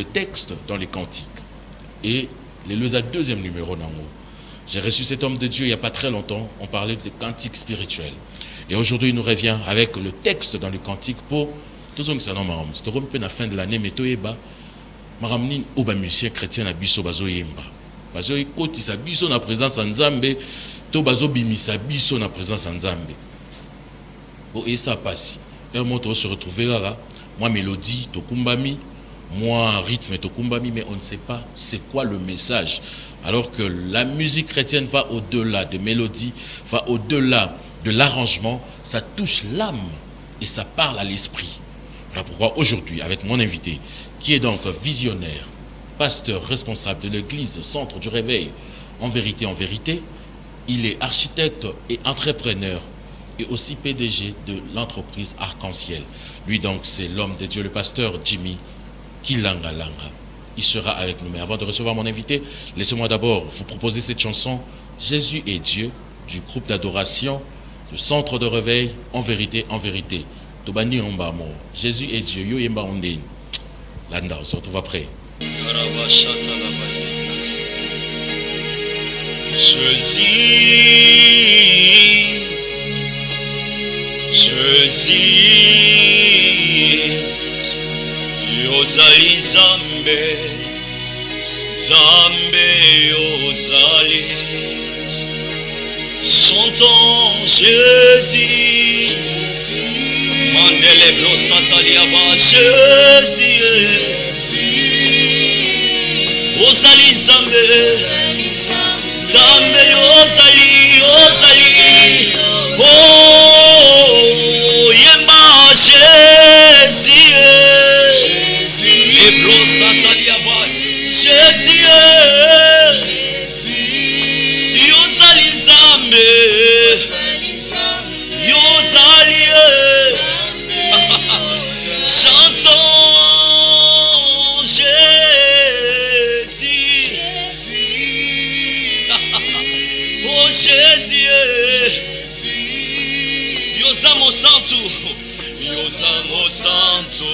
le texte dans les cantiques. Et le deuxième numéro d'amour. J'ai reçu cet homme de Dieu il n'y a pas très longtemps. On parlait des cantiques spirituels. Et aujourd'hui, il nous revient avec le texte dans les cantiques pour tout ce que ça nomme. C'est un peu la fin de l'année, mais tout est bas. Maramni oba musicien chrétien na biso bazo yemba. Bazo ikoti sa biso na présence en Nzambe, to bazo bimisa biso na présence en Nzambe. Bon, et ça passe. Un mot se retrouver là, moi mélodie to kumbami, moi rythme to kumbami, mais on ne sait pas c'est quoi le message. Alors que la musique chrétienne va au-delà des mélodies, va au-delà de l'arrangement, ça touche l'âme et ça parle à l'esprit. Voilà pourquoi aujourd'hui, avec mon invité, qui est donc visionnaire, pasteur responsable de l'église, centre du réveil, en vérité, il est architecte et entrepreneur et aussi PDG de l'entreprise Arc-en-Ciel. Lui donc, c'est l'homme de Dieu, le pasteur Jimmy Kilangalanga. Il sera avec nous. Mais avant de recevoir mon invité, laissez-moi d'abord vous proposer cette chanson « Jésus est Dieu » du groupe d'adoration, du centre de réveil, en vérité, Tobani Ombamo. Jésus est Dieu, Yo Yemba Ondine. Landa, on se retrouve après. Jésus, Yozali Zambe, Yozali. Chantons Jésus, Mandele Bro Sataliaba, Jésus, Yozali Zambe, Zambe Yozali, oh, Yemba Jésus, Lebro Sataliaba, Jésus, Yozali Zambe, Yozali, chantons Jésus, oh Jésus, Yozamo Santo, Yozamo Santo,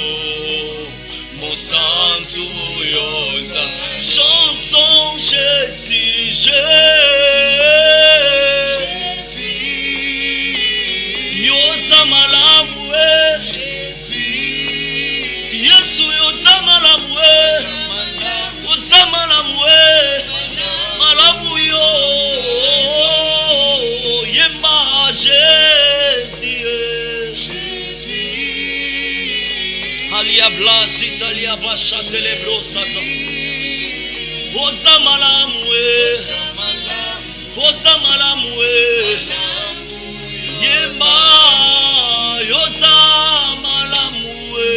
mon Santo, Yosa, chantons Jésus, Jésus, Yosa Malamoué, Yesu Yosa Malamoué, Yosa Malamoué, Malamouyo, Yemba Jésus, Alia Blas, Italia Basha Telebro Satan, Yosa Malamoué, Yosa Malamoué, Yemba Yosa Malamoué,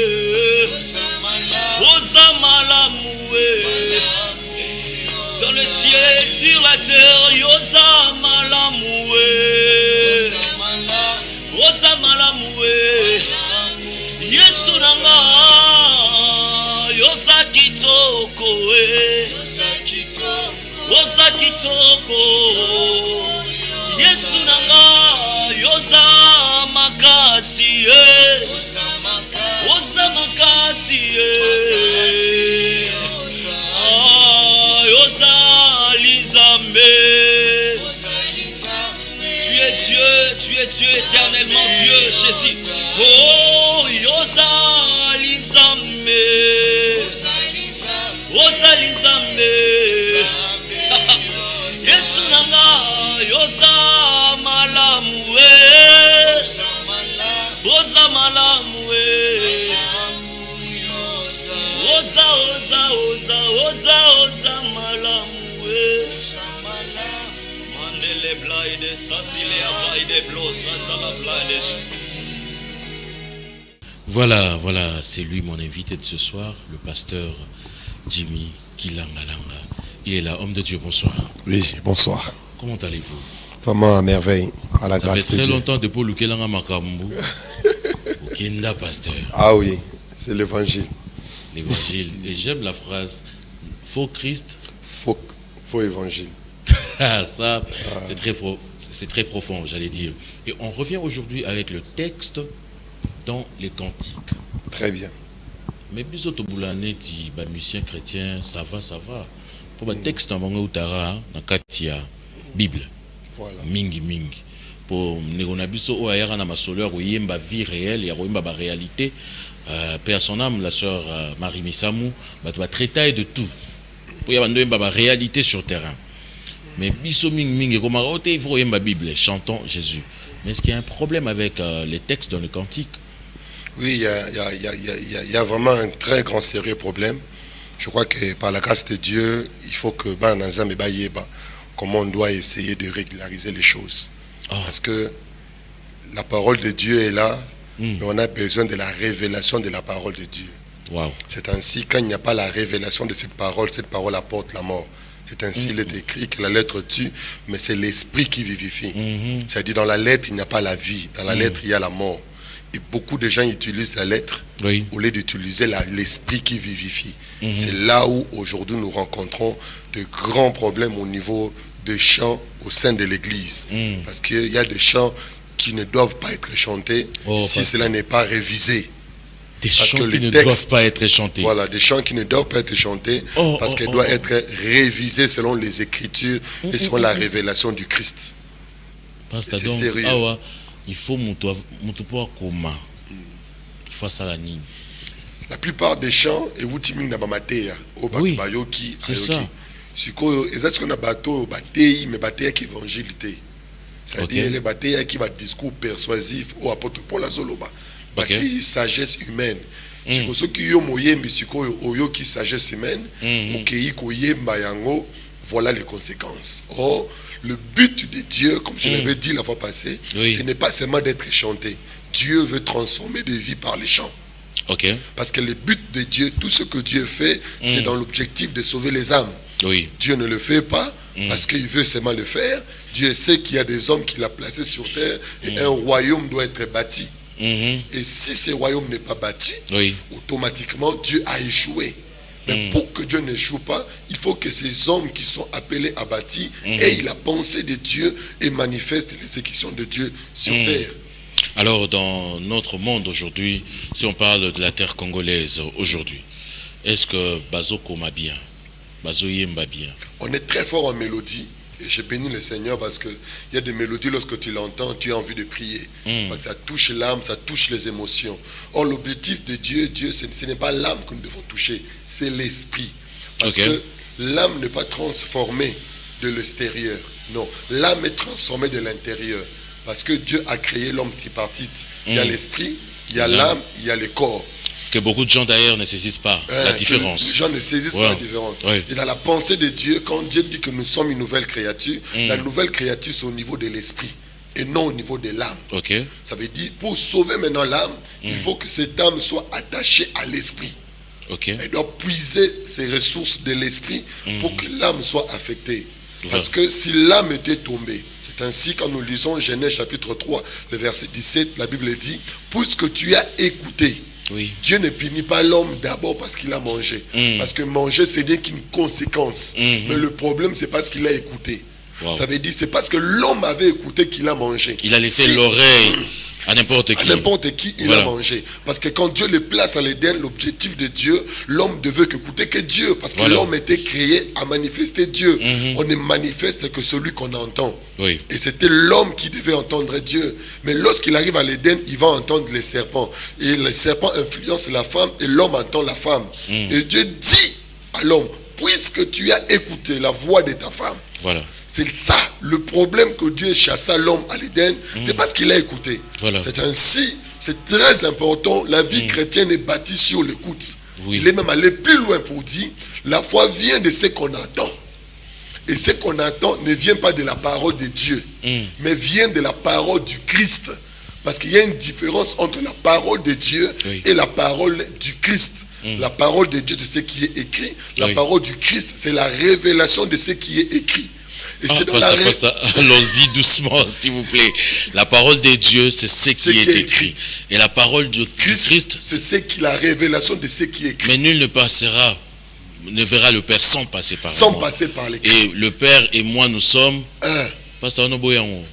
Yosa Malamoué, dans le ciel, sur la terre, Yosa Malamoué, Yosa Malamoué, Yesu nanga, Yosa Kitoko, Yosa Kitoko, Yesu nanga, Yosa Makasi, Yosa Makasi, Yosa Lizambe. Tu es Dieu, éternellement Dieu, Jésus. Oh, Yosa Lizambe, Yosa Lizambe, Yesu nanga, Yosa Malamoué, Yosa Malamoué, Yosa Malamoué. Voilà, c'est lui mon invité de ce soir, le pasteur Jimmy Kilangalanga. Il est là, homme de Dieu, bonsoir. Oui, bonsoir. Comment allez-vous? Vraiment à merveille, à la grâce de Dieu. Ça fait très longtemps depuis le Kelanga Makambu. Au Kenda, pasteur. Ah oui, c'est l'évangile. L'évangile. Et j'aime la phrase, faux Christ. Faux évangile. Ça, c'est très profond, j'allais dire. Et on revient aujourd'hui avec le texte dans les cantiques. Très bien. Mais biso to boulane ti ba musicien chrétien, ça va. Pour ba texte en bango utara na katia Bible. Voilà. Mingi. Pour negona biso o ayara na masoleur o yemba vie réelle, ya yemba ba réalité. Paix à son âme, la sœur Marie Missamou, va traiter de tout. Pour y avoir une réalité sur terrain. Mais biso mingi comme il faut yemba Bible, chantons Jésus. Mais est-ce qu'il y a un problème avec les textes dans le cantique? Oui, il y a vraiment un très grand sérieux problème. Je crois que par la grâce de Dieu, il faut que comment on doit essayer de régulariser les choses. Parce que la parole de Dieu est là, mais on a besoin de la révélation de la parole de Dieu. Wow. C'est ainsi, quand il n'y a pas la révélation de cette parole apporte la mort. C'est ainsi il est écrit que la lettre tue, mais c'est l'esprit qui vivifie. C'est-à-dire dans la lettre, il n'y a pas la vie. Dans la lettre, il y a la mort. Et beaucoup de gens utilisent la lettre au lieu d'utiliser l'esprit qui vivifie. C'est là où aujourd'hui nous rencontrons de grands problèmes au niveau des chants au sein de l'Église. Parce qu'il y a des chants qui ne doivent pas être chantés si cela n'est pas révisé. Des chants qui ne doivent pas être chantés. Voilà, des chants qui ne doivent pas être chantés parce qu'ils doivent être révisés selon les Écritures et selon la révélation du Christ. C'est sérieux. Il faut pouvoir comment. Il faut ça la ligne. La plupart des chants et outiming na bamateya au bayoki c'est ça. Sikoyo ezasi qu'on a bateau batei mais bateya qui évangélité. C'est-à-dire les bateya qui va discours persuasif au apôtre Paul azoloba. Batei sagesse humaine. Siko soki yo moyembi sikoyo oyo qui sagesse humaine okei koyemba yango, voilà les conséquences. Le but de Dieu, comme je l'avais dit la fois passée, ce n'est pas seulement d'être chanté. Dieu veut transformer des vies par les chants. Parce que le but de Dieu, tout ce que Dieu fait, c'est dans l'objectif de sauver les âmes. Dieu ne le fait pas parce qu'il veut seulement le faire. Dieu sait qu'il y a des hommes qu'il a placés sur terre et un royaume doit être bâti. Et si ce royaume n'est pas bâti, automatiquement Dieu a échoué. Mais pour que Dieu n'échoue pas, il faut que ces hommes qui sont appelés à bâtir aient la pensée de Dieu et manifestent l'exécution de Dieu sur terre. Alors, dans notre monde aujourd'hui, si on parle de la terre congolaise aujourd'hui, est-ce que Bazo Koma bien, Bazo Yemba bien? On est très fort en mélodie. Et j'ai béni le Seigneur parce qu'il y a des mélodies, lorsque tu l'entends, tu as envie de prier. Parce que ça touche l'âme, ça touche les émotions. Or, l'objectif de Dieu, ce n'est pas l'âme que nous devons toucher, c'est l'esprit. Parce que l'âme n'est pas transformée de l'extérieur. Non, l'âme est transformée de l'intérieur. Parce que Dieu a créé l'homme tripartite. Il y a l'esprit, il y a l'âme, il y a le corps. Que beaucoup de gens d'ailleurs ne saisissent pas la différence. Les gens ne saisissent pas la différence. Et dans la pensée de Dieu, quand Dieu dit que nous sommes une nouvelle créature, la nouvelle créature c'est au niveau de l'esprit et non au niveau de l'âme. Ça veut dire, pour sauver maintenant l'âme, il faut que cette âme soit attachée à l'esprit. Elle doit puiser ses ressources de l'esprit pour que l'âme soit affectée. Parce que si l'âme était tombée, c'est ainsi quand nous lisons Genèse chapitre 3, le verset 17, la Bible dit, puisque tu as écouté. Dieu ne punit pas l'homme d'abord parce qu'il a mangé. Parce que manger, c'est n'est qu'une conséquence. Mais le problème, c'est parce qu'il a écouté. Ça veut dire, c'est parce que l'homme avait écouté qu'il a mangé. Il a laissé l'oreille à n'importe qui. À n'importe qui, il a mangé. Parce que quand Dieu le place à l'Éden, l'objectif de Dieu, l'homme devait écouter que Dieu. Parce que l'homme était créé à manifester Dieu. On ne manifeste que celui qu'on entend. Et c'était l'homme qui devait entendre Dieu. Mais lorsqu'il arrive à l'Éden, il va entendre les serpents. Et les serpents influencent la femme et l'homme entend la femme. Et Dieu dit à l'homme, puisque tu as écouté la voix de ta femme. C'est ça, le problème que Dieu chassa l'homme à l'Éden, c'est parce qu'il a écouté. C'est ainsi, c'est très important, la vie chrétienne est bâtie sur l'écoute. Il est même allé plus loin pour dire, la foi vient de ce qu'on entend. Et ce qu'on entend ne vient pas de la parole de Dieu, mais vient de la parole du Christ. Parce qu'il y a une différence entre la parole de Dieu et la parole du Christ. La parole de Dieu, c'est ce qui est écrit. La parole du Christ, c'est la révélation de ce qui est écrit. Et allons-y doucement, s'il vous plaît. La parole de Dieu, c'est ce qui est écrit. Et la parole du Christ, c'est la révélation de ce qui est écrit. Mais nul ne verra le Père sans passer par sans passer par les Christ. Et le Père et moi, nous sommes Pasteur Noboyango.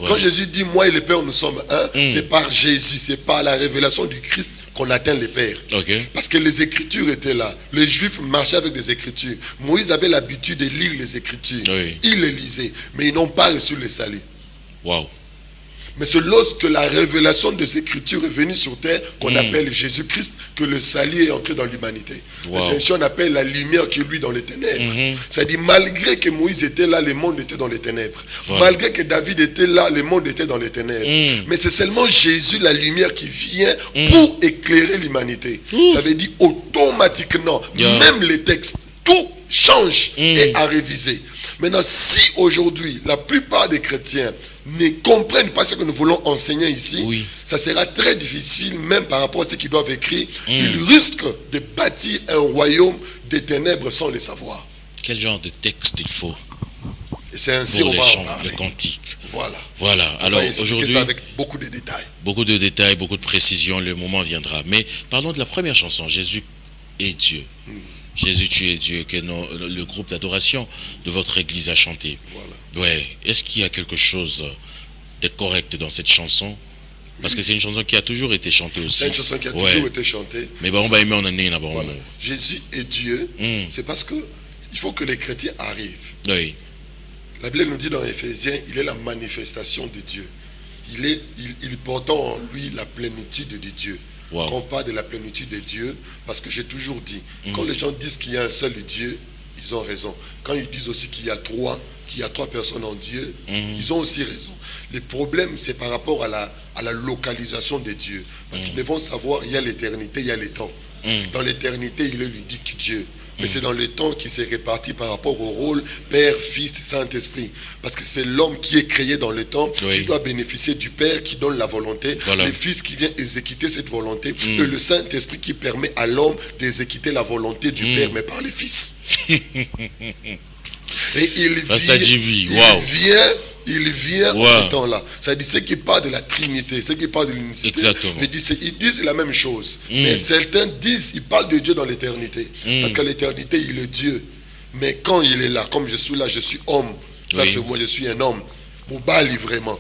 Quand Jésus dit moi et le Père nous sommes un, c'est par Jésus, c'est par la révélation du Christ qu'on atteint le Père. Parce que les Écritures étaient là. Les Juifs marchaient avec des Écritures. Moïse avait l'habitude de lire les Écritures. Ils les lisaient, mais ils n'ont pas reçu le salut. Wow. Mais c'est lorsque la révélation des Écritures est venue sur terre qu'on appelle Jésus-Christ que le salut est entré dans l'humanité. Attention, on appelle la lumière qui est lui dans les ténèbres. C'est-à-dire malgré que Moïse était là, le monde était dans les ténèbres. Malgré que David était là, le monde était dans les ténèbres. Mais c'est seulement Jésus, la lumière, qui vient pour éclairer l'humanité. Ça veut dire automatiquement, même les textes, tout change et à réviser. Maintenant, si aujourd'hui, la plupart des chrétiens ne comprennent pas ce que nous voulons enseigner ici, ça sera très difficile, même par rapport à ce qu'ils doivent écrire. Ils risquent de bâtir un royaume des ténèbres sans le savoir. Quel genre de texte il faut et c'est ainsi pour on les va chants, en parler. le cantique. Voilà. Alors aujourd'hui, avec beaucoup de détails. Beaucoup de détails, beaucoup de précisions, le moment viendra. Mais parlons de la première chanson, Jésus est Dieu. Jésus, tu es Dieu, que le groupe d'adoration de votre église a chanté. Ouais. Est-ce qu'il y a quelque chose de correct dans cette chanson? Parce que c'est une chanson qui a toujours été chantée aussi. C'est une chanson qui a toujours été chantée. Mais on va aimer en année là-bas. Jésus est Dieu. C'est parce que il faut que les chrétiens arrivent. Oui. La Bible nous dit dans Éphésiens, il est la manifestation de Dieu. Il porte en lui la plénitude de Dieu. Quand on parle de la plénitude de Dieu, parce que j'ai toujours dit, quand les gens disent qu'il y a un seul Dieu, ils ont raison. Quand ils disent aussi qu'il y a trois personnes en Dieu, ils ont aussi raison. Le problème, c'est par rapport à la localisation de Dieu. Parce qu'ils devront savoir, il y a l'éternité, il y a le temps. Dans l'éternité, il est l'unique Dieu. Mais c'est dans le temps qui s'est réparti par rapport au rôle Père, Fils, Saint-Esprit. Parce que c'est l'homme qui est créé dans le temps, qui doit bénéficier du Père qui donne la volonté, le Fils qui vient exécuter cette volonté, et le Saint-Esprit qui permet à l'homme d'exécuter la volonté du Père, mais par le Fils. Et il vient en ce temps-là. Ça dit, ceux qui parlent de la Trinité, ceux qui parlent de l'unicité, ils disent la même chose. Mais certains disent, ils parlent de Dieu dans l'éternité. Parce qu'à l'éternité, il est Dieu. Mais quand il est là, comme je suis là, je suis homme. Ça, c'est moi, je suis un homme. Moubali vraiment.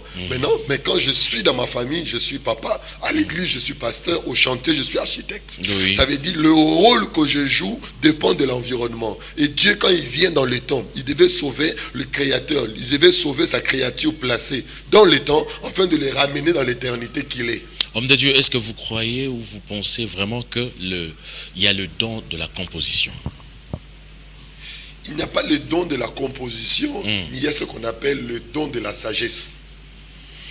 Mais quand je suis dans ma famille, je suis papa. À l'église, je suis pasteur. Au chantier, je suis architecte. Ça veut dire le rôle que je joue dépend de l'environnement. Et Dieu, quand il vient dans le temps, il devait sauver le Créateur. Il devait sauver sa créature placée dans le temps afin de les ramener dans l'éternité qu'il est. Homme de Dieu, est-ce que vous croyez ou vous pensez vraiment qu'il y a le don de la composition? Il n'y a pas le don de la composition, mais il y a ce qu'on appelle le don de la sagesse,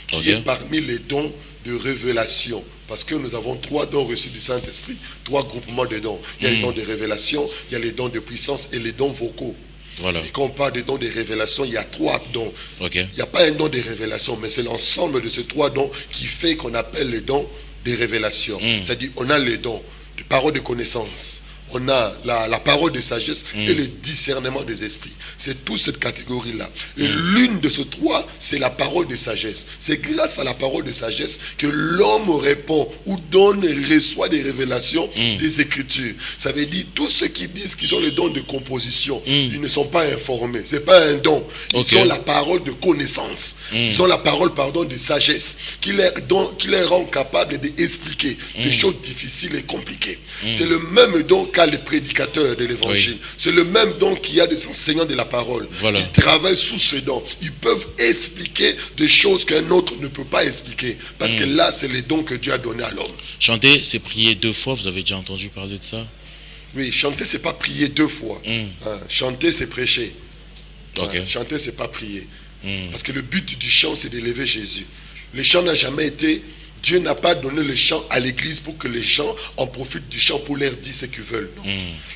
qui est parmi les dons de révélation. Parce que nous avons 3 dons reçus du Saint-Esprit, 3 groupements de dons. Il y a les dons de révélation, il y a les dons de puissance et les dons vocaux. Et quand on parle de dons de révélation, il y a 3 dons. Il n'y a pas un don de révélation, mais c'est l'ensemble de ces 3 dons qui fait qu'on appelle les dons de révélation. C'est-à-dire on a les dons de parole de connaissance. On a la parole de sagesse et le discernement des esprits. C'est toute cette catégorie-là. Et l'une de ces 3, c'est la parole de sagesse. C'est grâce à la parole de sagesse que l'homme répond ou donne et reçoit des révélations des Écritures. Ça veut dire, tous ceux qui disent qu'ils ont le don de composition, ils ne sont pas informés. Ce n'est pas un don. Ils ont la parole de connaissance. Ils ont la parole, de sagesse, qui les rend capables d'expliquer des choses difficiles et compliquées. C'est le même don les prédicateurs de l'évangile. C'est le même don qu'il y a des enseignants de la parole. Ils travaillent sous ce don. Ils peuvent expliquer des choses qu'un autre ne peut pas expliquer. Parce que là, c'est les dons que Dieu a donnés à l'homme. Chanter, c'est prier 2 fois. Vous avez déjà entendu parler de ça? Oui, chanter, c'est pas prier 2 fois. Chanter, c'est prêcher. Chanter, c'est pas prier. Parce que le but du chant, c'est d'élever Jésus. Le chant n'a jamais été... Dieu n'a pas donné le chant à l'église pour que les gens en profitent du chant pour leur dire ce qu'ils veulent. Non.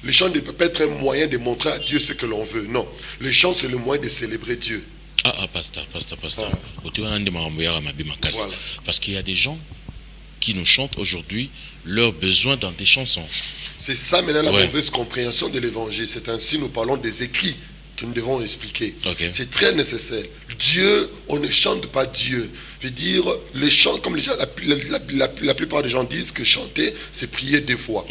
Le chant ne peut pas être un moyen de montrer à Dieu ce que l'on veut. Non. Le chant, c'est le moyen de célébrer Dieu. Pasteur. Parce qu'il y a des gens qui nous chantent aujourd'hui leurs besoins dans des chansons. C'est ça maintenant la mauvaise compréhension de l'évangile. C'est ainsi nous parlons des écrits que nous devons expliquer. C'est très nécessaire. Dieu, on ne chante pas Dieu. Je veux dire, les chants, comme les gens, la plupart des gens disent que chanter, c'est prier 2 fois.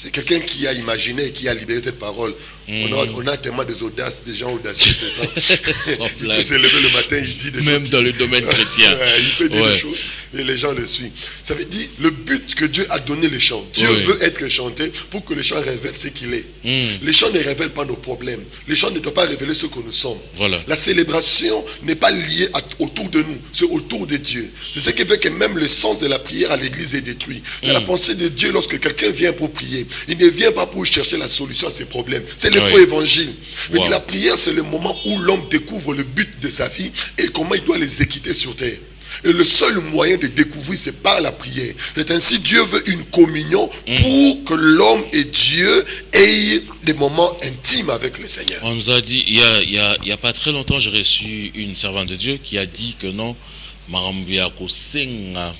C'est quelqu'un qui a imaginé et qui a libéré cette parole. On a tellement des audaces, des gens audacieux. Il s'est levé le matin, il dit des même choses. Dans le domaine chrétien. Il peut dire des choses et les gens le suivent. Ça veut dire le but que Dieu a donné les chants. Dieu veut être chanté pour que les chants révèlent ce qu'il est. Les chants ne révèlent pas nos problèmes. Les chants ne doivent pas révéler ce que nous sommes. Voilà. La célébration n'est pas liée autour de nous, c'est autour de Dieu. C'est ce qui fait que même le sens de la prière à l'église est détruit. Dans la pensée de Dieu, lorsque quelqu'un vient pour prier, il ne vient pas pour chercher la solution à ses problèmes. C'est le faux évangile. Mais la prière, c'est le moment où l'homme découvre le but de sa vie et comment il doit les équiter sur terre. Et le seul moyen de découvrir, c'est par la prière. C'est ainsi Dieu veut une communion pour que l'homme et Dieu aient des moments intimes avec le Seigneur. On nous a dit, il y a pas très longtemps, j'ai reçu une servante de Dieu qui a dit que non,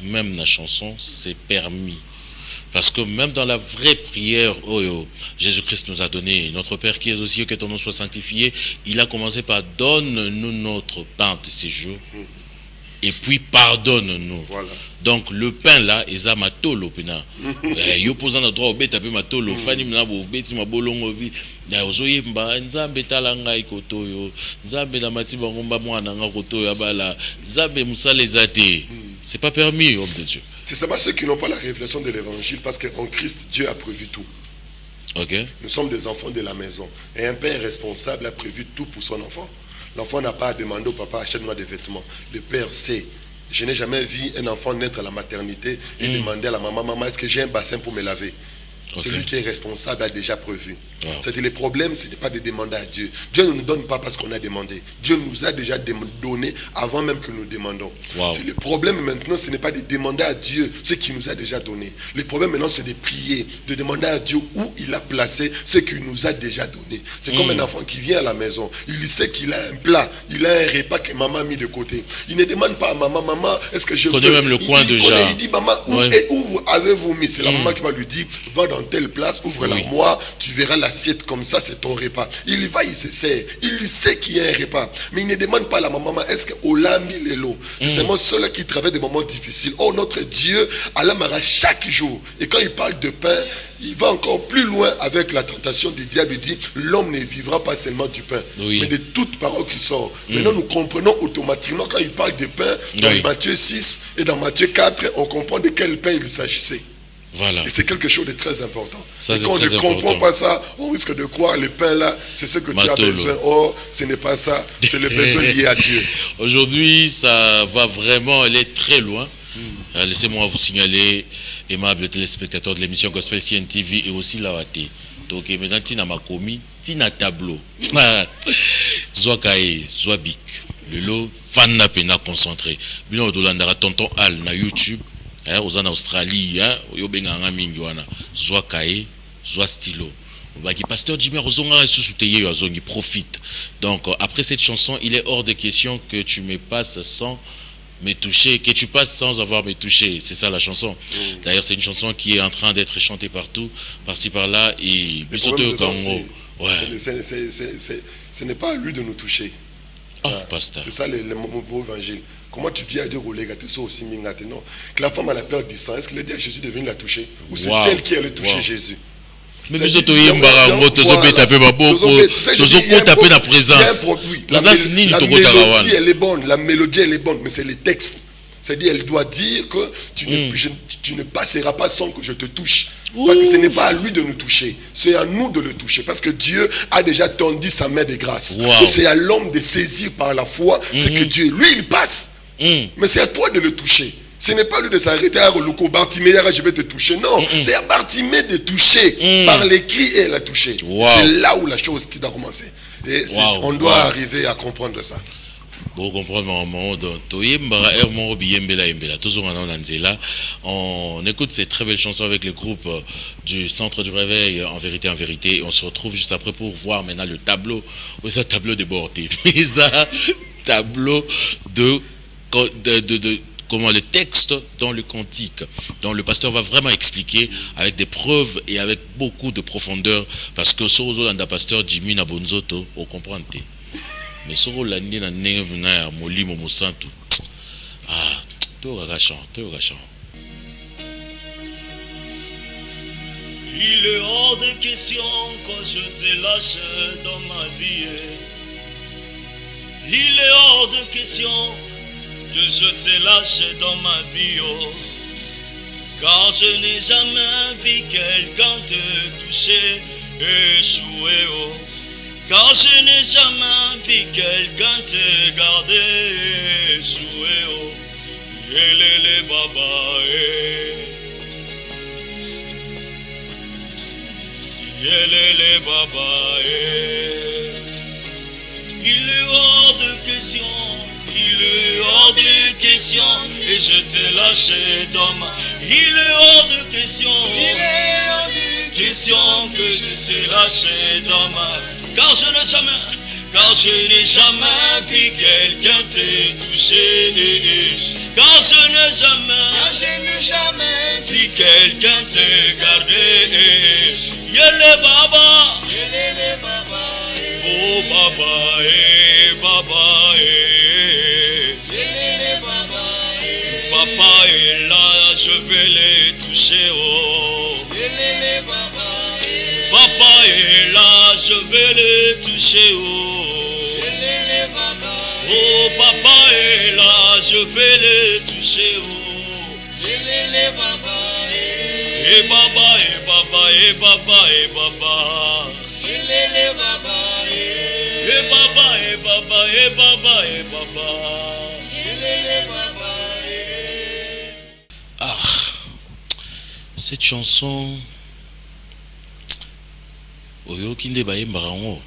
même la chanson, c'est permis. Parce que même dans la vraie prière, Jésus-Christ nous a donné, notre Père qui est aussi, que ton nom soit sanctifié, il a commencé par donne-nous notre pain de ces jours. Et puis pardonne-nous. Voilà. Donc le pain là, eza matolo pina. Yo posant le droit au bête apé matolo. Fani mna bo beti mabolongo bi. Na ozoyemba nzambe talanga ikoto yo. Nzambe la mati bangomba mwana nga koto ya bala. Nzambe musale zate. C'est pas permis, homme de Dieu. C'est seulement ceux qui n'ont pas la révélation de l'évangile, parce qu'en Christ, Dieu a prévu tout. Okay. Nous sommes des enfants de la maison. Et un père responsable a prévu tout pour son enfant. L'enfant n'a pas à demander au papa, achète-moi des vêtements. Le père sait. Je n'ai jamais vu un enfant naître à la maternité et demander à la maman, est-ce que j'ai un bassin pour me laver? Celui qui est responsable a déjà prévu. C'est-à-dire le problème, ce n'est pas de demander à Dieu. Dieu ne nous donne pas parce qu'on a demandé. Dieu nous a déjà donné avant même que nous demandons. Le problème maintenant, ce n'est pas de demander à Dieu ce qu'il nous a déjà donné. Le problème maintenant, c'est de prier, de demander à Dieu où il a placé ce qu'il nous a déjà donné. C'est comme un enfant qui vient à la maison. Il sait qu'il a un plat, il a un repas que maman a mis de côté. Il ne demande pas à maman, est-ce que je peux... même le coin déjà. Il dit, maman, où avez-vous mis? C'est la maman qui va lui dire, va dans telle place, ouvre l'armoire, tu verras l'assiette comme ça, c'est ton repas. Il va, il se sert. Il sait qu'il y a un repas. Mais il ne demande pas à la maman, est-ce que Olambi Lelo? C'est seulement ceux-là qui traversent des moments difficiles. Oh, notre Dieu, Allah m'arrache chaque jour. Et quand il parle de pain, il va encore plus loin avec la tentation du diable. Il dit, l'homme ne vivra pas seulement du pain, mais de toute parole qui sort. Maintenant, nous comprenons automatiquement quand il parle de pain, dans Matthieu 6 et dans Matthieu 4, on comprend de quel pain il s'agissait. Voilà. Et c'est quelque chose de très important. Ça, et quand on ne comprend pas ça, on risque de croire le pain là, c'est ce que tu as besoin. Oh, ce n'est pas ça, c'est le besoin lié à Dieu. Aujourd'hui, ça va vraiment aller très loin. Laissez-moi vous signaler, aimables téléspectateurs de l'émission Gospel CNTV et aussi la OAT. Donc maintenant, Tina Makomi, Tina Tableau. Zoakae, Zoabik. Le lot, fan na pena concentré. Bino Dolandara, tonton Al na YouTube. Aux en Australie, Yobenganga Minguana, Zwa Kae, Zwa Stylo. Pasteur Jimmy Rozonga il profite. Donc après cette chanson, il est hors de question que tu me passes sans me toucher, que tu passes sans avoir me touché. C'est ça la chanson. D'ailleurs, c'est une chanson qui est en train d'être chantée partout, par-ci par-là. Et ce n'est pas à lui de nous toucher. Pasteur. C'est ça le beau évangile. Comment tu dis à Dieu, aussi non, que la femme a la peur du sang, est-ce qu'il a dit à Jésus de venir la toucher? Ou c'est elle qui allait toucher Jésus? Mais la mélodie elle est bonne, mais c'est les textes. C'est-à-dire elle doit dire que tu ne passeras pas sans que je te touche. Parce que ce n'est pas à lui de nous toucher, c'est à nous de le toucher. Parce que Dieu a déjà tendu sa main de grâce. Et c'est à l'homme de saisir par la foi ce que Dieu, lui il passe. Mais c'est à toi de le toucher. Ce n'est pas lui de s'arrêter à Roluko, Bartimée, je vais te toucher. Non, c'est à Bartimée de toucher par les cris et elle a touché. C'est là où la chose qui doit commencer. Et on doit arriver à comprendre ça. Pour comprendre on écoute ces très belles chansons avec le groupe du Centre du Réveil en vérité et on se retrouve juste après pour voir maintenant le tableau, c'est un tableau de Borté, mais ça tableau de comment le texte dans le cantique, dont le pasteur va vraiment expliquer avec des preuves et avec beaucoup de profondeur, parce que ce que pasteur Jimmy Nabonzoto au comprendre. Mais ce que l'année na nena molimo mosantu to gachant Il est hors de question que je te lâche dans ma vie. Il est hors de question que je te lâche dans ma vie. Oh. Car je n'ai jamais vu quelqu'un te toucher et échouer. Oh. Car je n'ai jamais vu quelqu'un te garder et échouer. Oh. Yelele baba Yelele baba Il est hors de question, il est hors de question, et je te lâche dans ma. Il est hors de question, il est hors de question que je te lâche dans ma. Car je n'ai jamais vu quelqu'un te toucher. Car je n'ai jamais vu quelqu'un te garder. Yele baba, oh baba, baba, papa est là, je vais les toucher. Oh. Papa est là, je vais les toucher. Oh. Oh, papa est là, je vais les toucher. Oh. Et baba, et baba, et baba, et baba. Et baba, et baba, et baba, et baba. Ah, cette chanson, Oyo Kinde Bayemba Rango,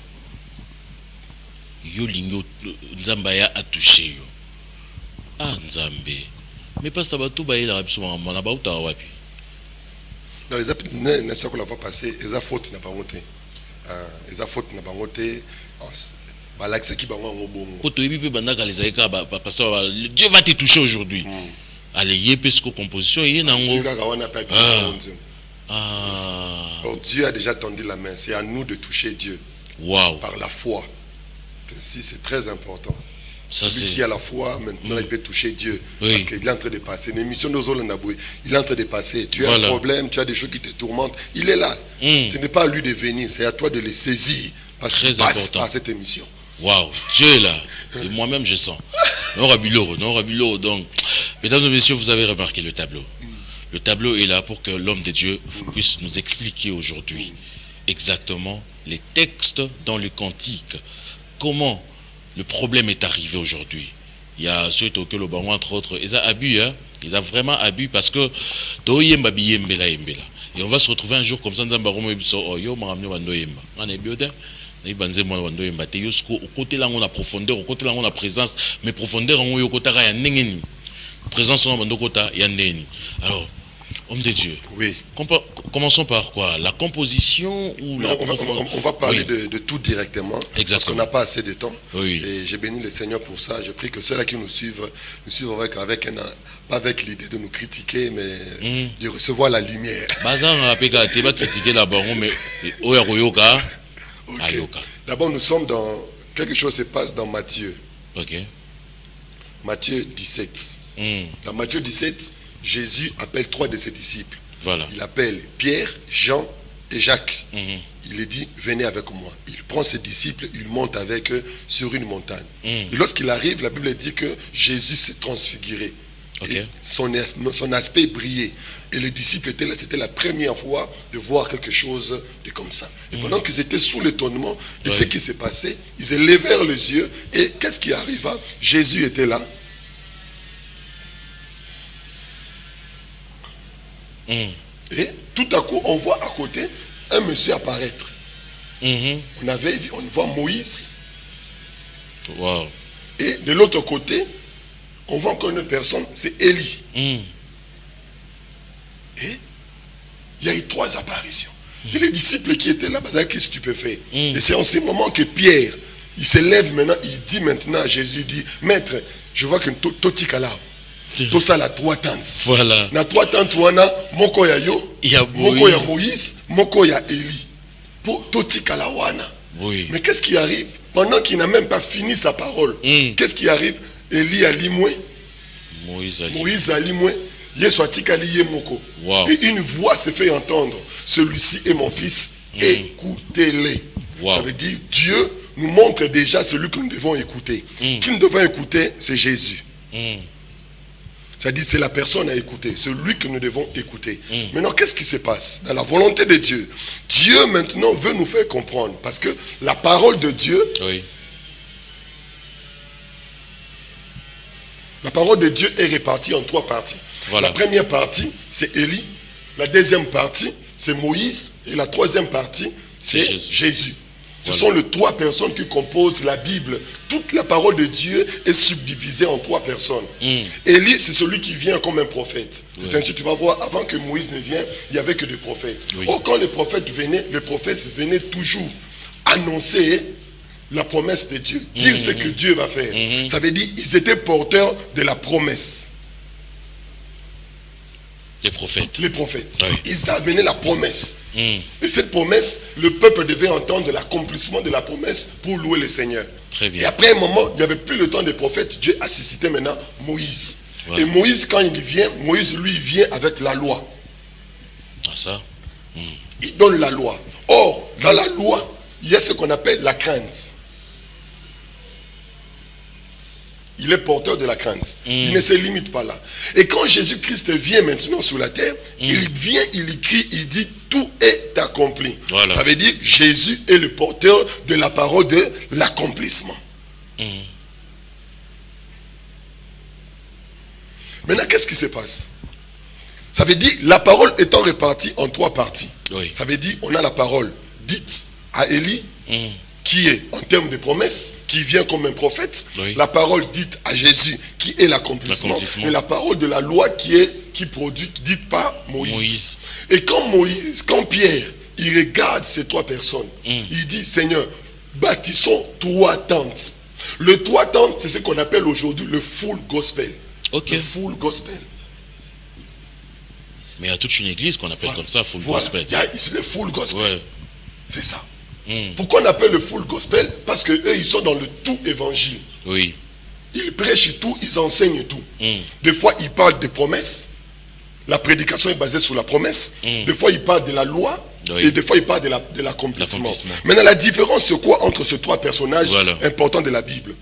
Yo Lingo Nzambaya a touché yo. Ah, Nzambe. Mais pas ça va tout bailler la rapide, on a pas où wapi. Non, les apôtres, n'est-ce qu'on la fois passé, les fautes n'a pas monté. Les fautes n'a pas monté. Dieu va te toucher aujourd'hui. Allez, y est composition, y est Dieu a déjà tendu la main. C'est à nous de toucher Dieu. Wow. Par la foi. C'est très important. Ça, celui qui a la foi, maintenant il peut toucher Dieu. Oui. Parce qu'il est en train de passer. Une émission de Zolo Naboué, il est en train de passer. Tu as un problème, tu as des choses qui te tourmentent. Il est là. Ce n'est pas à lui de venir, c'est à toi de les saisir. Parce qu'il passe par cette émission. Waouh, Dieu est là. Et moi-même, je sens. Non, Rabiloro. Donc, mesdames et messieurs, vous avez remarqué le tableau. Le tableau est là pour que l'homme de Dieu puisse nous expliquer aujourd'hui exactement les textes dans le cantique. Comment le problème est arrivé aujourd'hui. Il y a ceux qui le banc entre autres, ils ont abus, hein? Ils ont vraiment abus parce que et on va se retrouver un jour comme ça dans côté là on a profondeur, au côté là on a présence, mais profondeur on y côté ya ndengeni. Présence on a côté ya ndengeni. Alors homme de Dieu. Oui. Commençons par quoi? La composition ou la on va parler de tout directement. Exactement. Parce qu'on n'a pas assez de temps. Oui. Et j'ai béni le Seigneur pour ça. Je prie que ceux-là qui nous suivent pas avec l'idée de nous critiquer, mais de recevoir la lumière. Okay. D'abord, nous sommes dans... Quelque chose se passe dans Matthieu. Ok. Matthieu 17. Dans Matthieu 17, Jésus appelle 3 de ses disciples. Voilà. Il appelle Pierre, Jean et Jacques. Il les dit, venez avec moi. Il prend ses disciples, il monte avec eux sur une montagne. Et lorsqu'il arrive, la Bible dit que Jésus s'est transfiguré. Okay. Et son aspect brillait. Et les disciples étaient là, c'était la première fois de voir quelque chose de comme ça. Et pendant qu'ils étaient sous l'étonnement de ce qui s'est passé, ils élevèrent les yeux. Et qu'est-ce qui arriva? Jésus était là. Et tout à coup, on voit à côté un monsieur apparaître. On voit Moïse. Wow. Et de l'autre côté, on voit encore une personne, c'est Élie. Et il y a eu 3 apparitions. Et les disciples qui étaient là, qu'est-ce que tu peux faire? Et c'est en ce moment que Pierre, il se lève maintenant, il dit maintenant à Jésus, dit, Maître, je vois que Toti Kala, tout ça la 3 tentes. Voilà. Na 3 tentes, moko ya yo, moko ya Moïse, moko ya Élie. Pour Toti Kala wana. Oui. Mais qu'est-ce qui arrive? Pendant qu'il n'a même pas fini sa parole, qu'est-ce qui arrive? Élie a limoué. Moïse a limoué. Wow. Et une voix s'est fait entendre. Celui-ci est mon fils, écoutez-les. Wow. Ça veut dire Dieu nous montre déjà celui que nous devons écouter. Qui nous devons écouter, c'est Jésus. C'est-à-dire c'est la personne à écouter, celui que nous devons écouter. Maintenant, qu'est-ce qui se passe? Dans la volonté de Dieu, Dieu maintenant veut nous faire comprendre. Parce que la parole de Dieu, Oui. la parole de Dieu est répartie en 3 parties. Voilà. La première partie, c'est Élie. La deuxième partie, c'est Moïse. Et la troisième partie, c'est Jésus. Ce Voilà. sont les 3 personnes qui composent la Bible. Toute la parole de Dieu est subdivisée en 3 personnes. Élie, c'est celui qui vient comme un prophète. Oui. Ainsi, tu vas voir, avant que Moïse ne vienne, il n'y avait que des prophètes. Oui. Or, quand les prophètes venaient toujours annoncer la promesse de Dieu, dire ce que Dieu va faire. Ça veut dire qu'ils étaient porteurs de la promesse. Les prophètes. Les prophètes. Oui. Ils amenaient la promesse. Et cette promesse, le peuple devait entendre l'accomplissement de la promesse pour louer le Seigneur. Très bien. Et après un moment, il n'y avait plus le temps des prophètes. Dieu a suscité maintenant Moïse. Voilà. Et Moïse, quand il vient, Moïse, lui, vient avec la loi. Ah ça. Il donne la loi. Or, dans la loi, il y a ce qu'on appelle la crainte. Il est porteur de la crainte. Il ne se limite pas là. Et quand Jésus-Christ vient maintenant sur la terre, il vient, il écrit, il dit tout est accompli. Voilà. Ça veut dire Jésus est le porteur de la parole de l'accomplissement. Maintenant, qu'est-ce qui se passe? Ça veut dire la parole étant répartie en 3 parties. Oui. Ça veut dire on a la parole dite à Élie, qui est en termes de promesses, qui vient comme un prophète. Oui. La parole dite à Jésus, qui est l'accomplissement. Et la parole de la loi qui produit, dite par Moïse. Et quand Pierre, il regarde ces 3 personnes, il dit, Seigneur, bâtissons 3 tentes. Le 3 tentes, c'est ce qu'on appelle aujourd'hui le full gospel. Ok. Le full gospel. Mais il y a toute une église qu'on appelle comme ça, full Voilà. gospel. Il y a le full gospel. Ouais. C'est ça. Pourquoi on appelle le full gospel? Parce que eux, ils sont dans le tout évangile. Oui. Ils prêchent tout, ils enseignent tout. Des fois, ils parlent des promesses. La prédication est basée sur la promesse. Des fois, ils parlent de la loi. Oui. Et des fois, ils parlent de l'accomplissement. L'accomplissement. Maintenant, la différence, c'est quoi entre ces 3 personnages importants de la Bible?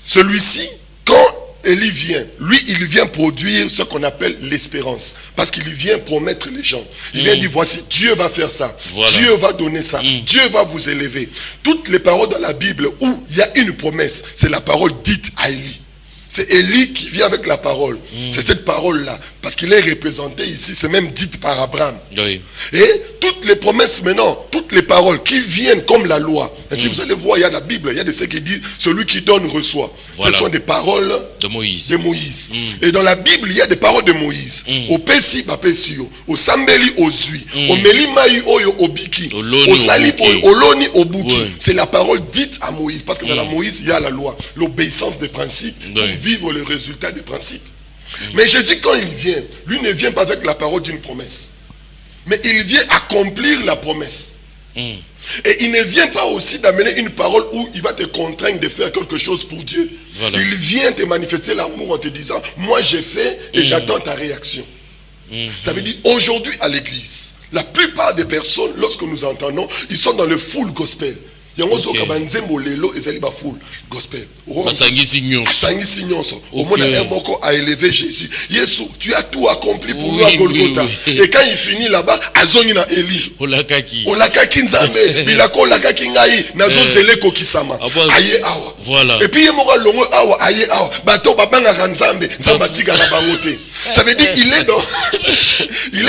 Celui-ci, quand Élie vient, lui, il vient produire ce qu'on appelle l'espérance. Parce qu'il vient promettre les gens. Il vient dire, voici, Dieu va faire ça. Voilà. Dieu va donner ça. Dieu va vous élever. Toutes les paroles dans la Bible où il y a une promesse, c'est la parole dite à Élie. C'est Élie qui vient avec la parole. C'est cette parole-là. Parce qu'il est représenté ici, c'est même dite par Abraham. Oui. Et toutes les promesses maintenant, toutes les paroles qui viennent comme la loi. Et si vous allez voir, il y a la Bible, il y a de ceux qui disent, celui qui donne reçoit. Voilà. Ce sont des paroles De Moïse. de Moïse. Et dans la Bible, il y a des paroles de Moïse. Au Pesi Bapesio, au Sambeli Ozui, au Melimaï Oyo Obiki, au Sali Oloni Obuki. Oui. C'est la parole dite à Moïse. Parce que dans la Moïse, il y a la loi, l'obéissance des principes pour vivre le résultat des principes. Mais Jésus, quand il vient, lui ne vient pas avec la parole d'une promesse. Mais il vient accomplir la promesse. Et il ne vient pas aussi d'amener une parole où il va te contraindre de faire quelque chose pour Dieu. Voilà. Il vient te manifester l'amour en te disant, moi j'ai fait et j'attends ta réaction. Ça veut dire, aujourd'hui à l'église, la plupart des personnes, lorsque nous entendons, ils sont dans le full gospel. Ok. Full gospel. Basangisi nyonso. Asangisi nyonso. Ok. Au moins, un moko a élevé Jésus. Jésus, tu as tout accompli pour Oui, nous à Golgotha. oui, oui. Et quand il finit là-bas, Azoni na Eli. Olakaki. Olakaki nzambe, bilako olakaki ngai, nazo zele kokisama. Ah bon. Aye awa. Voilà. Et puis yemoka longo awa, aye awa. Bato babanga nzambe, nzamba tika na bangote. Ça veut dire il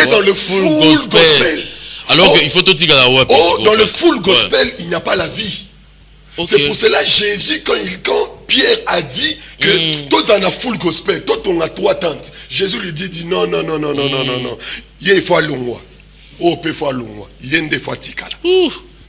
est dans le full gospel. Alors qu'il faut tout dire à la web. Dans le full gospel, il n'y a pas la vie. Ok. C'est pour cela Jésus, quand Pierre a dit que tous en a full gospel, tous on a 3 tentes. Jésus lui dit non. Il faut aller loin. Oh, il faut aller loin. Il y a une fois tikala.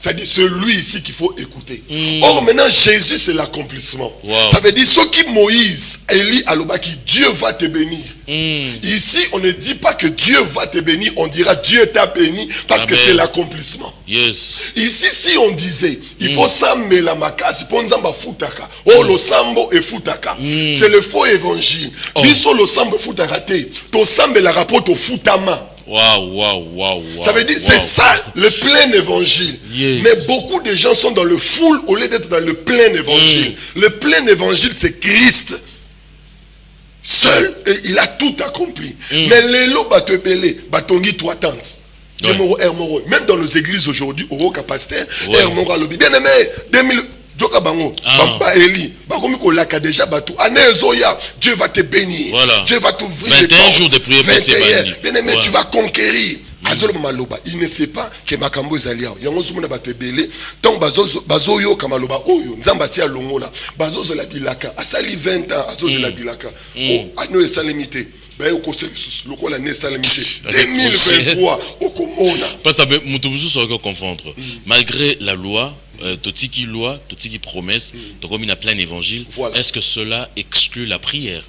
Ça dit celui ici qu'il faut écouter. Or maintenant Jésus c'est l'accomplissement. Ça veut dire ce qui Moïse, Élie Alobaki, Dieu va te bénir. Ici on ne dit pas que Dieu va te bénir, on dira Dieu t'a béni parce que c'est l'accomplissement. Yes. Ici si on disait il faut s'ammer la makasi pour nzamba futaka. Oh le sambo et futaka. C'est le faux évangile. Biso le sambo futaka te. To sambe la rapport au futama. Wow. Ça veut dire, c'est ça le plein évangile. Yes. Mais beaucoup de gens sont dans le full au lieu d'être dans le plein évangile. Le plein évangile, c'est Christ. Seul, et il a tout accompli. Mais les lots batebele, batongi trois tentes. Même dans nos églises aujourd'hui, au pasteur, bien aimé, 2000. Déjà Dieu va te bénir. Voilà. Dieu va t'ouvrir les portes. 21 jours de prière pour ces bannis. Bien aimé, tu vas conquérir. Il ne sait pas que Makambo Zalia. Yango zumuna batebele. Tant bazoyo kamaloba oyo. Nzamba si alongola. Bazozo la bilaka. Asali 20 ans. Azozo la bilaka. Oh, ano esa limité. 2023 parce que confondre malgré la loi totiki loi totiki promesse donc comme il a plein évangile. Est-ce que cela exclut la prière?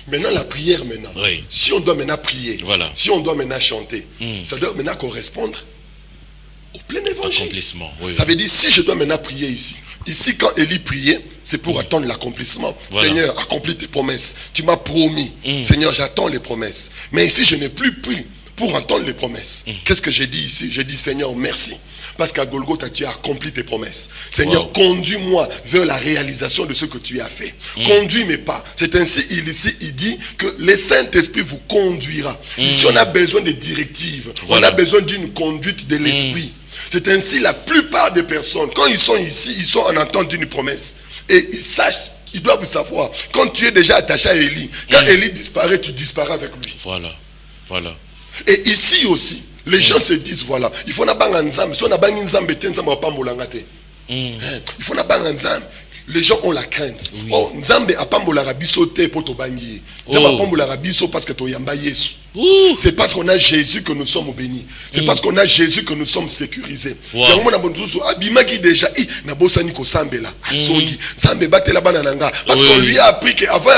Maintenant la prière oui. Si on doit maintenant prier, si on doit maintenant chanter, ça doit maintenant correspondre au plein évangile. Accomplissement, ça veut dire si je dois maintenant prier ici quand Élie priait, c'est pour attendre l'accomplissement. Seigneur, accomplis tes promesses. Tu m'as promis. Seigneur, j'attends les promesses. Mais ici, je n'ai plus pour entendre les promesses. Qu'est-ce que j'ai dit ici? J'ai dit, Seigneur, merci. Parce qu'à Golgotha, tu as accompli tes promesses. Seigneur, conduis-moi vers la réalisation de ce que tu as fait. Conduis mes pas. C'est ainsi, il dit que le Saint-Esprit vous conduira. Ici, on a besoin de directives. On a besoin d'une conduite de l'Esprit. C'est ainsi, la plupart des personnes, quand ils sont ici, ils sont en attente d'une promesse. Et ils sachent, ils doivent savoir, quand tu es déjà attaché à Élie, quand Élie disparaît, tu disparais avec lui. Voilà. Et ici aussi, les gens se disent, voilà, il faut n'abangan nzambe, si on a bangé nzambe, nzambe va pas m'olangate. Il faut n'abangan nzambe. Les gens ont la crainte. Oh, nzambe a pas m'olarabiso te pour to bangi. Nzambe a pas m'olarabiso parce que to yamba Yesu. C'est parce qu'on a Jésus que nous sommes bénis. C'est parce qu'on a Jésus que nous sommes sécurisés. Parce qu'on lui a appris qu'avant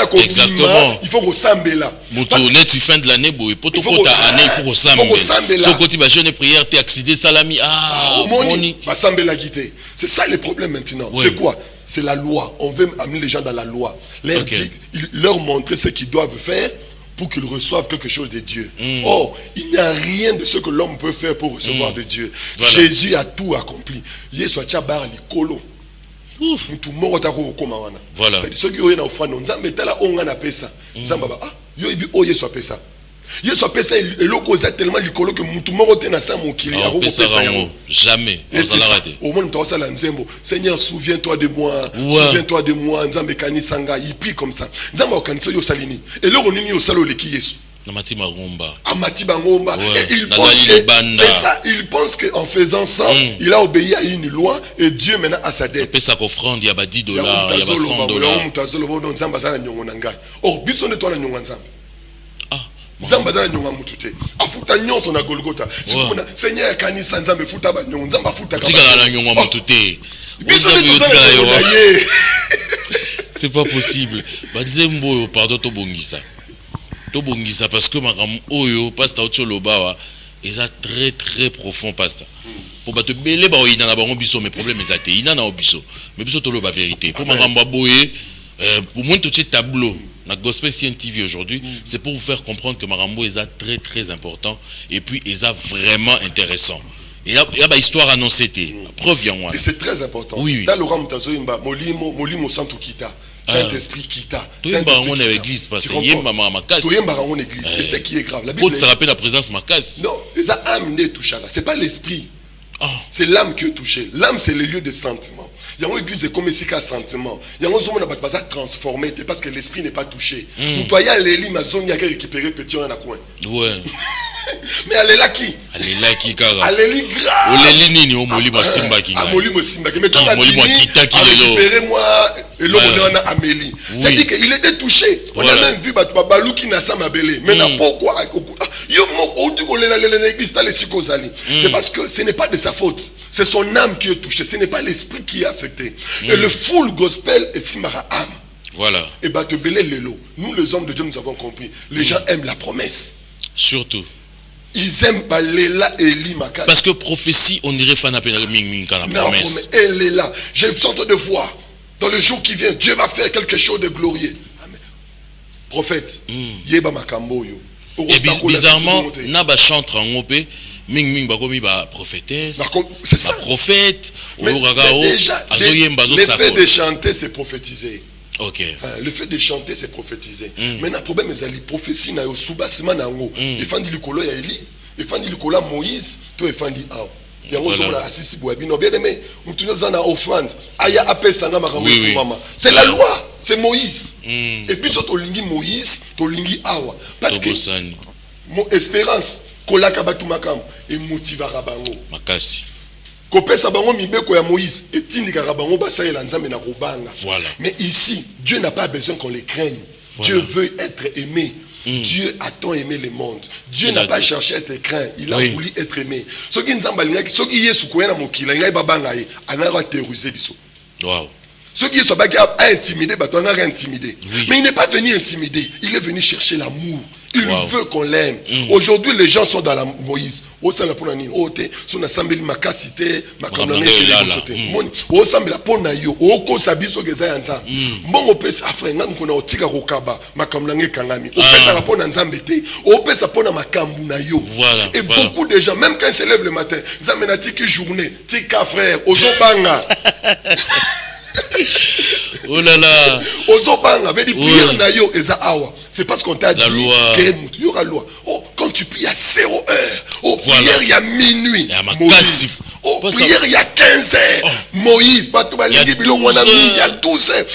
il faut ressembler là. Il faut ressembler là. C'est ça le problème maintenant. C'est quoi? C'est la loi. On veut amener les gens dans la loi. Leur montrer ce qu'ils doivent faire pour qu'ils reçoivent quelque chose de Dieu. Or, il n'y a rien de ce que l'homme peut faire pour recevoir de Dieu. Jésus a tout accompli. Voilà. Ceux qui ont une offrande, Yesu apesa eloko za tellement likolo que mutu moko te na sa mokili a kopesa yango jamais. Au moins toi ça la nzembo. Seigneur, souviens-toi de moi. Souviens-toi de moi. Nzambe kanisanga, il prie comme ça. Nzambe okanisa yo salini. Et le ronini yo salo leki Yesu. Amati Bangomba. Et il pense que c'est ça. Il pense qu'en faisant ça, il a obéi à une loi et Dieu maintenant a sa dette. Pesa offrande, il y a $10, il y a $100. Or biso ne toi na nyonga nzambe. Nzamba nyonga mutute afuta nyonso na Golgotha. Seigneur kanisa nzambe futa ba nyonga nzamba futa ka na nyonga mutute. C'est pas possible. Banzembo pardon to bongisa parce que maram oyo pasteur Choloba est très très profond pasteur. Pour battre belé ba oyina na bango biso mes problèmes ezate ina na obiso mais biso to lo ba vérité pour maram boye pour moi tout tableau. La Gospel CN TV aujourd'hui, c'est pour vous faire comprendre que Marambo est très très important et puis est vraiment intéressant. Et il y a une histoire annoncée. Preuve y a moi. Et c'est très important. Oui. Dans le Ram Tazoimba, Molimo Santo Kita, Saint-Esprit Kita. Saint-Esprit l'église parce que y a ma makas. L'église. Et c'est qui est grave. La Bible. Ça rappelle la présence makas. Non, les âmes ne touchent pas. C'est pas l'esprit. C'est l'âme qui est touchée. L'âme, c'est le lieu de sentiment. Il y a une église comme ici qui a sentiment. Il y a un homme qui va transformer parce que l'esprit n'est pas touché. Nous voyons les lignes, ma zone, il y a récupéré petit en a coin. Ouais. Mais elle est là qui? Elle est là qui, car. Elle est grave. Elle est nini au Molimo Simba qui. À Molimo Simba qui. Mais quand elle a récupéré moi et l'homme on a Amélie. C'est-à-dire qu'il était touché. On a même vu Babalou qui n'a pas m'abélé. Maintenant pourquoi? C'est parce que ce n'est pas de sa faute. C'est son âme qui est touchée. Ce n'est pas l'esprit qui est affecté. Et le full gospel est Simara âme. Voilà. Et Batebele Lelo. Nous, les hommes de Dieu, nous avons compris. Les gens aiment la promesse. Surtout. Ils aiment Balela et Limakas. Parce que prophétie, on dirait Fanapena Ming quand la promesse. Elle est là. J'ai une sorte de voir. Dans le jour qui vient, Dieu va faire quelque chose de glorieux. Amen. Prophète. Yeba Makambo yo. Et bizarrement, Naba chante en opé. Ming bakomi ba prophétesse. C'est ça. Prophète. Mais déjà, le fait de chanter, c'est prophétiser. Ok. Le fait de chanter, c'est prophétiser. Maintenant, le problème, c'est que les prophéties, il faut dire que Eli, il faut dire que Moïse, tout il faut dire ah. C'est la loi, c'est Moïse. Et puis surtout Moïse, Awa. Parce que mon espérance, kolaka batu makam et motivera bango. Makasi. Kopesa bango mibeko ya Moïse et tindika bango basayela nzambe na kobanga. Voilà. Mais ici, Dieu n'a pas besoin qu'on les craigne. Voilà. Dieu veut être aimé. Dieu a tant aimé le monde. Dieu n'a pas cherché à être craint. Il a voulu être aimé. Ce qui nous a ce qui est sous koyana mokila, il a babanga ye, anara terroriser biso. Wow. Ce qui est sur bagarre a intimidé, bah on a intimidé. Mais il n'est pas venu intimider. Il est venu chercher l'amour. Il veut qu'on l'aime. Aujourd'hui, les gens sont dans la Moïse. Au sein de la Ponani, au thé, son assemblée makasité, makamane, au sein de la Ponayo, au Kosabiso Gezayanza. Bon, au pèse afin, n'a qu'on a au Tika Rokaba, makamane Kangami, au pèse à la Ponanzambete, au pèse à Pona Makambunayo. Et beaucoup de gens, même quand ils se lèvent le matin, Zamenati qui journée, Tika frère, Ozobanga. Oh là là. Ozobanga avait dit prière nayo eza awa. C'est parce qu'on t'a dit qu'il y aura loi. Oh, quand tu pries à 0 heure. Oh, prière il y a minuit. Moïse. Oh, prière il y a 15 heures. Moïse. Il y a 12 heures.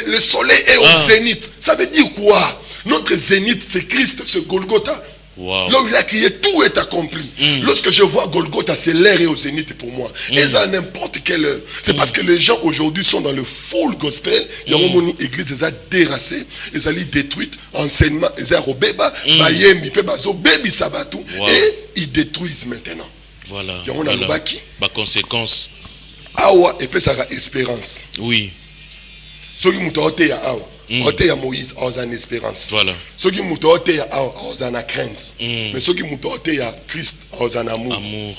Le soleil est au zénith. Ça veut dire quoi? Notre zénith, c'est Christ, c'est Golgotha. Wow. Là où il a crié, tout est accompli. Lorsque je vois Golgotha, c'est l'air et au zénith pour moi. Et ça à n'importe quelle heure. C'est parce que les gens aujourd'hui sont dans le full gospel. Il y a une église, ils ont déracé, ils ont détruite, enseignement, ils ont robéba, baby sabatou, et ils détruisent maintenant. Voilà. Il y a une conséquence. Awa et puis ça a espérance. Oui. Ceux qui m'ont dit awa. Ote ya Moïse, on a une espérance. Voilà. Ceux qui m'ont dit on a une crainte. Mais ceux qui m'ont dit Christ, on a un amour. Amour.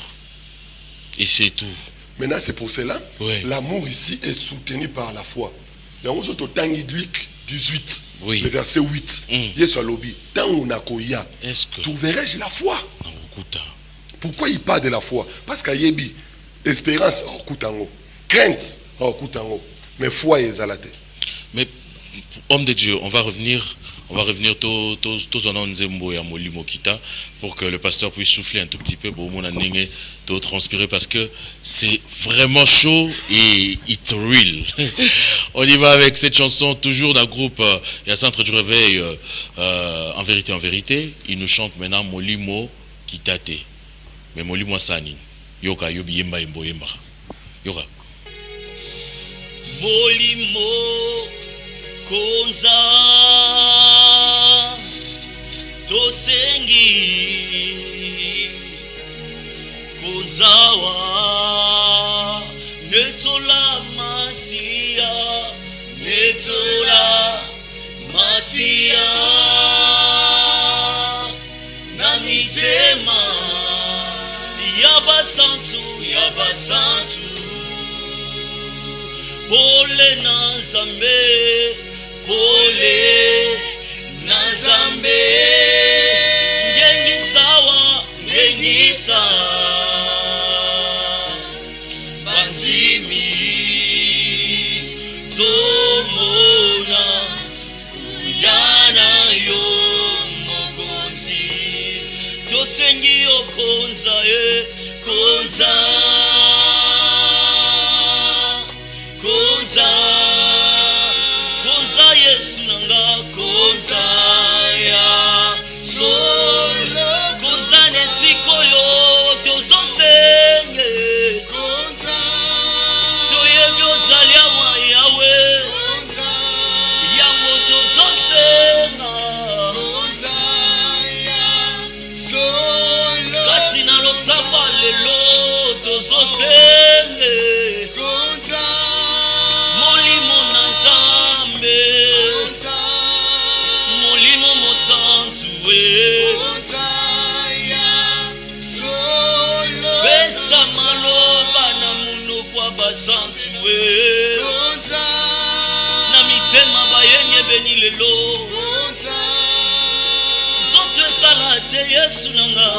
Et c'est tout. Maintenant, c'est pour cela. L'amour ici est soutenu par la foi. Il y a un autre temps, Luc 18, le verset 8. Yes, lobby. Tant on a koya, tu verrais la foi. Pourquoi il parle de la foi? Parce qu'il y a espérance, crainte, mais foi est à la tête. Mais homme de Dieu, on va revenir tous en Nzembo et à Molimo Kita pour que le pasteur puisse souffler un tout petit peu pour mon année de transpirer parce que c'est vraiment chaud et it's real. On y va avec cette chanson toujours d'un groupe et à Centre du Réveil en vérité. Il nous chante maintenant Molimo Kitate. Mais Molimo Sani. Yoka yobi yemba yembo yemba. Yoka. Molimo Konza Tosengi Konzawa Netola Masia Namitema Yabasantu Pole Pole Nazambe Ngengisa Banzimi Tomona Kuyana yo Mokonzi Tosengi yo konza Konza Yesu nanga konza ya solo konza nesiko yo tozosenge konza toyebi ozalia mwa yawe konza ya motozosenga konza ya solo kati na losamba lelo tozosenge basantuwe na mitema bayenge beni lelo nzoto esala te Yesu nanga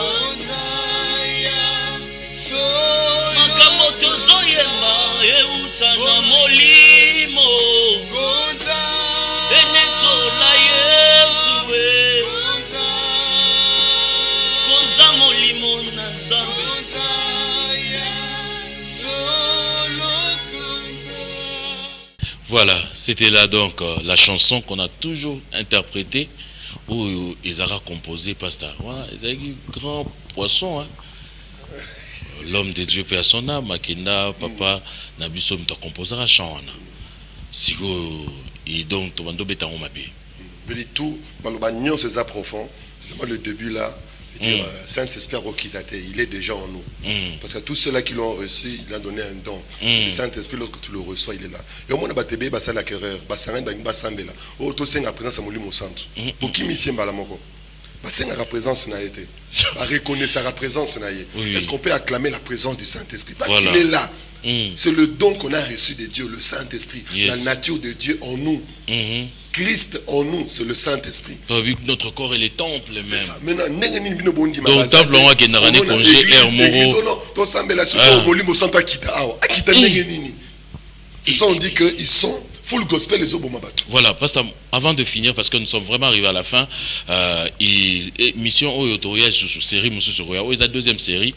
makambo tozoyemba euta na molimo enetola Yesu konza molimo na Nzambe. Voilà, c'était là donc la chanson qu'on a toujours interprétée où Ezara composé pasteur. Voilà, ils avaient un grand poisson, hein. L'homme de Dieu paix à son âme, Makenda, papa, Nabiso m'a composé à chant. Sigo et donc tout le monde est en mabé. Veut tout, malobagnon c'est ça profond. C'est moi le début là. Saint-Esprit il est déjà en nous. Parce que tous ceux-là qui l'ont reçu, il a donné un don. Le Saint-Esprit, lorsque tu le reçois, il est là. Et au moins, il y a l'acquéreur, il y a la présence de mon centre. Pour qui mission balamoko? C'est la présence n'a été. Reconnaître sa présence n'a été. Est-ce qu'on peut acclamer la présence du Saint-Esprit? Parce qu'il est là. C'est le don qu'on a reçu de Dieu, le Saint-Esprit. La nature de Dieu en nous. Christ en nous, c'est le Saint-Esprit. Vu que notre corps est le temple même. C'est ça. Maintenant, donc temple on a qui n'a rien congé air moro. C'est ça, on dit qu'ils sont full gospel les autres. Voilà, pasteur, avant de finir, parce que nous sommes vraiment arrivés à la fin, mission Oyotoria sous série Moussou sur Roya, la deuxième série,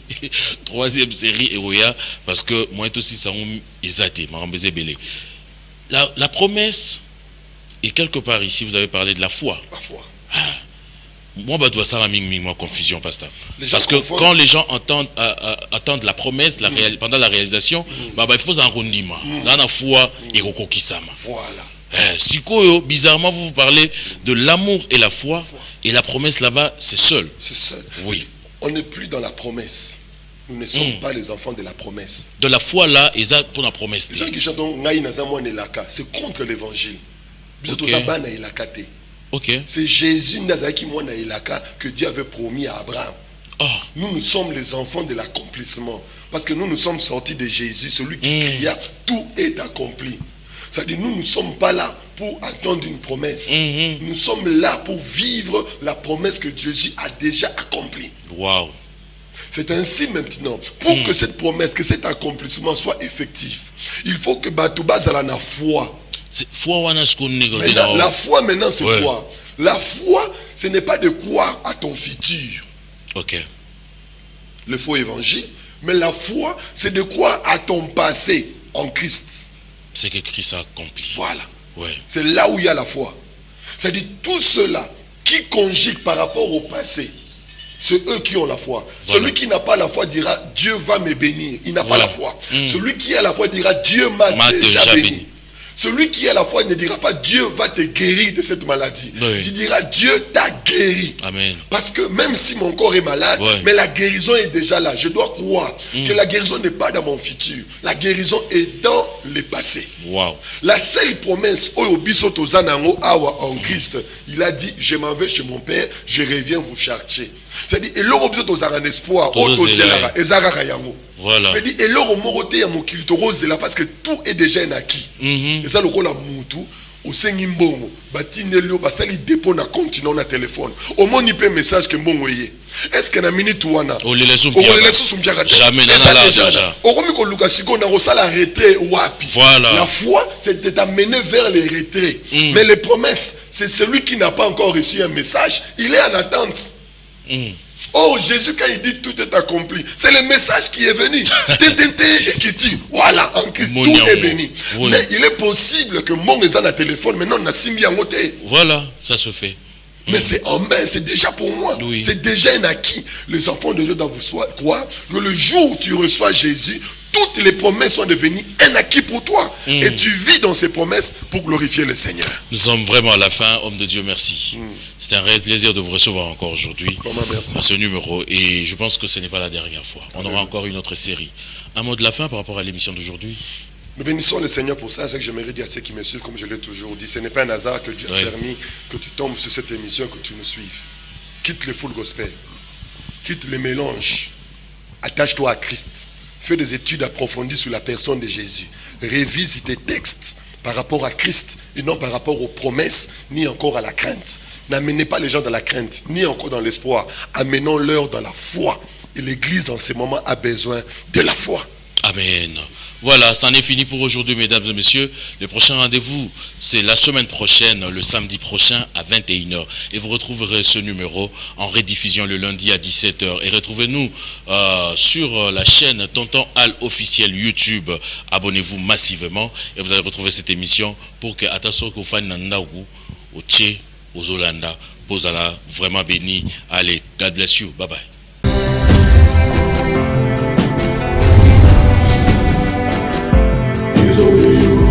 troisième série Roya, parce que moi aussi ça on exaté, Marambézé Belé. La promesse. Et quelque part ici, vous avez parlé de la foi. La foi. Moi, je dois ça la confusion, pasteur. Parce que quand les gens attendent la promesse pendant la réalisation, il faut un rondiment. Ça la foi et rokokisama. Voilà. Sikoyo, bizarrement, vous parlez de l'amour et la foi, et la promesse là-bas, c'est seul. C'est seul. Oui. On n'est plus dans la promesse. Nous ne sommes pas les enfants de la promesse. De la foi là, et ça pour la promesse. C'est contre l'évangile. Okay. C'est Jésus que Dieu avait promis à Abraham. Nous sommes les enfants de l'accomplissement. Parce que nous sommes sortis de Jésus, celui qui cria, tout est accompli. C'est-à-dire nous ne sommes pas là pour attendre une promesse. Nous sommes là pour vivre la promesse que Jésus a déjà accomplie. Wow. C'est ainsi maintenant, pour que cette promesse, que cet accomplissement soit effectif, il faut que Batouba Zala na foi. La foi maintenant c'est quoi? La foi, ce n'est pas de croire à ton futur. Ok. Le faux évangile. Mais la foi, c'est de croire à ton passé en Christ. C'est que Christ a accompli. Voilà. Ouais. C'est là où il y a la foi. C'est-à-dire tout cela qui conjugue par rapport au passé, c'est eux qui ont la foi. Voilà. Celui qui n'a pas la foi dira Dieu va me bénir. Il n'a pas la foi. Celui qui a la foi dira Dieu m'a déjà béni. Celui qui a la foi ne dira pas Dieu va te guérir de cette maladie. Oui. Il dira Dieu t'a guéri. Amen. Parce que même si mon corps est malade, mais la guérison est déjà là. Je dois croire que la guérison n'est pas dans mon futur. La guérison est dans le passé. Wow. La seule promesse en Christ, il a dit je m'en vais chez mon Père, je reviens vous chercher. C'est-à-dire, et l'homme a un espoir, voilà. Mais dit, et l'homme parce que tout est déjà un acquis. Et ça, le rôle à Moutou, au Sengimbongo, Batinelio, Bastali dépôt na continent na téléphone. Au moins, il peut message que Mbongo y est. Est-ce qu'il y a une minute ou ana? Jamais, voilà. La foi, c'est de t'amener vers les retraits. Mais les promesses, c'est celui qui n'a pas encore reçu un message, il est en attente. Oh, Jésus, quand il dit tout est accompli, c'est le message qui est venu. Et qui dit, voilà, en Christ, tout est béni. Oui. Mais il est possible que mon est dans téléphone, maintenant, on a simbi en côté. Voilà, ça se fait. Mais c'est en main, c'est déjà pour moi. Oui. C'est déjà un acquis. Les enfants de Dieu doivent vous croire que le jour où tu reçois Jésus, toutes les promesses sont devenues un acquis pour toi. Et tu vis dans ces promesses pour glorifier le Seigneur. Nous sommes vraiment à la fin. Homme de Dieu, merci. C'est un réel plaisir de vous recevoir encore aujourd'hui à ce numéro. Et je pense que ce n'est pas la dernière fois. On aura encore une autre série. Un mot de la fin par rapport à l'émission d'aujourd'hui? Nous bénissons le Seigneur pour ça. C'est que j'aimerais dire à ceux qui me suivent, comme je l'ai toujours dit, ce n'est pas un hasard que Dieu a permis que tu tombes sur cette émission, que tu nous suives. Quitte le full gospel. Quitte les mélanges. Attache-toi à Christ. fais des études approfondies sur la personne de Jésus. Révise tes textes par rapport à Christ et non par rapport aux promesses, ni encore à la crainte. N'amenez pas les gens dans la crainte, ni encore dans l'espoir. Amenons-leur dans la foi. Et l'Église, en ce moment, a besoin de la foi. Amen. Voilà, c'en est fini pour aujourd'hui, mesdames et messieurs. Le prochain rendez-vous, c'est la semaine prochaine, le samedi prochain à 21h. Et vous retrouverez ce numéro en rediffusion le lundi à 17h. Et retrouvez-nous sur la chaîne Tonton Al officiel YouTube. Abonnez-vous massivement et vous allez retrouver cette émission pour que Ataso Kofan Nandaou, Oche, Ozolanda, Pozala, vraiment béni. Allez, God bless you. Bye bye. He's only you.